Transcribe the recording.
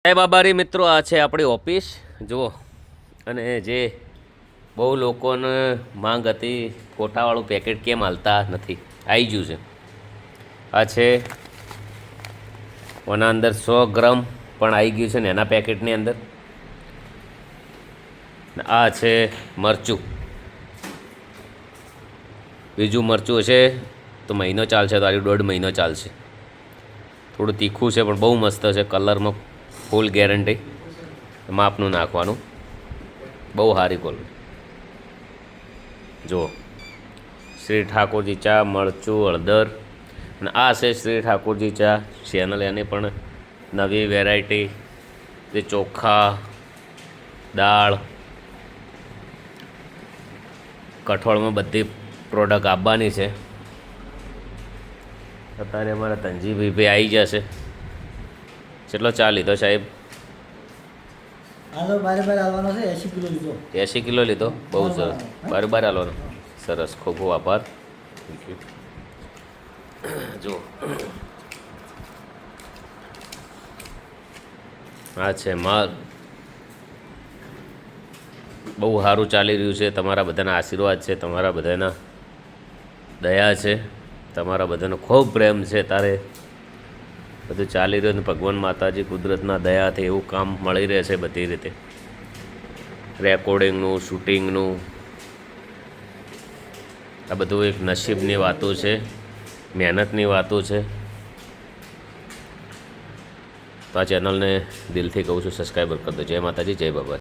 જય બાબારી મિત્રો, આ છે આપણી ઓફિસ જુઓ. અને જે બહુ લોકોને માંગ હતી ફોટાવાળું પેકેટ કેમ હાલતા નથી, આવી ગયું છે. આ છે ઓના અંદર 100 ગ્રામ પણ આવી ગયું છે ને એના પેકેટની અંદર. આ છે મરચું, બીજું મરચું હશે તો મહિનો ચાલશે, તો આજે 1.5 મહિનો ચાલશે. થોડું તીખું છે પણ બહુ મસ્ત છે, કલરમાં ફૂલ ગેરંટી. માપનું નાખવાનું, બહુ સારી ક્વોલિટી. જુઓ, શ્રી ઠાકોરજી ચા, મરચું, હળદર. અને આ છે શ્રી ઠાકોરજી ચા ચેનલ, એની પણ નવી વેરાયટી જે ચોખા, દાળ, કઠોળમાં બધી પ્રોડક્ટ આપવાની છે. અત્યારે અમારા તનજીભાઈ આવી જશે. કેટલો ચા લીધો સાહેબ? બારે હાલવાનો છે. 80 કિલો લીધો. 80 કિલો લીધો, બહુ સરસ. બારે હાલવાનો, સરસ. ખૂબ ખૂબ આભાર. જો આ છે માલ, બહુ સારું ચાલી રહ્યું છે. તમારા બધાના આશીર્વાદ છે, તમારા બધાના દયા છે, તમારા બધાનો ખૂબ પ્રેમ છે. તારે બધું ચાલી રહ્યું ને ભગવાન માતાજી કુદરતના દયાથી એવું કામ મળી રહે છે બધી રીતે. રેકોર્ડિંગનું, શૂટિંગનું, આ બધું એક નસીબની વાતો છે, મહેનતની વાતો છે. તો આ ચેનલને દિલથી કહું છું સબસ્ક્રાઈબર કરી દો. જય માતાજી, જય બાબા.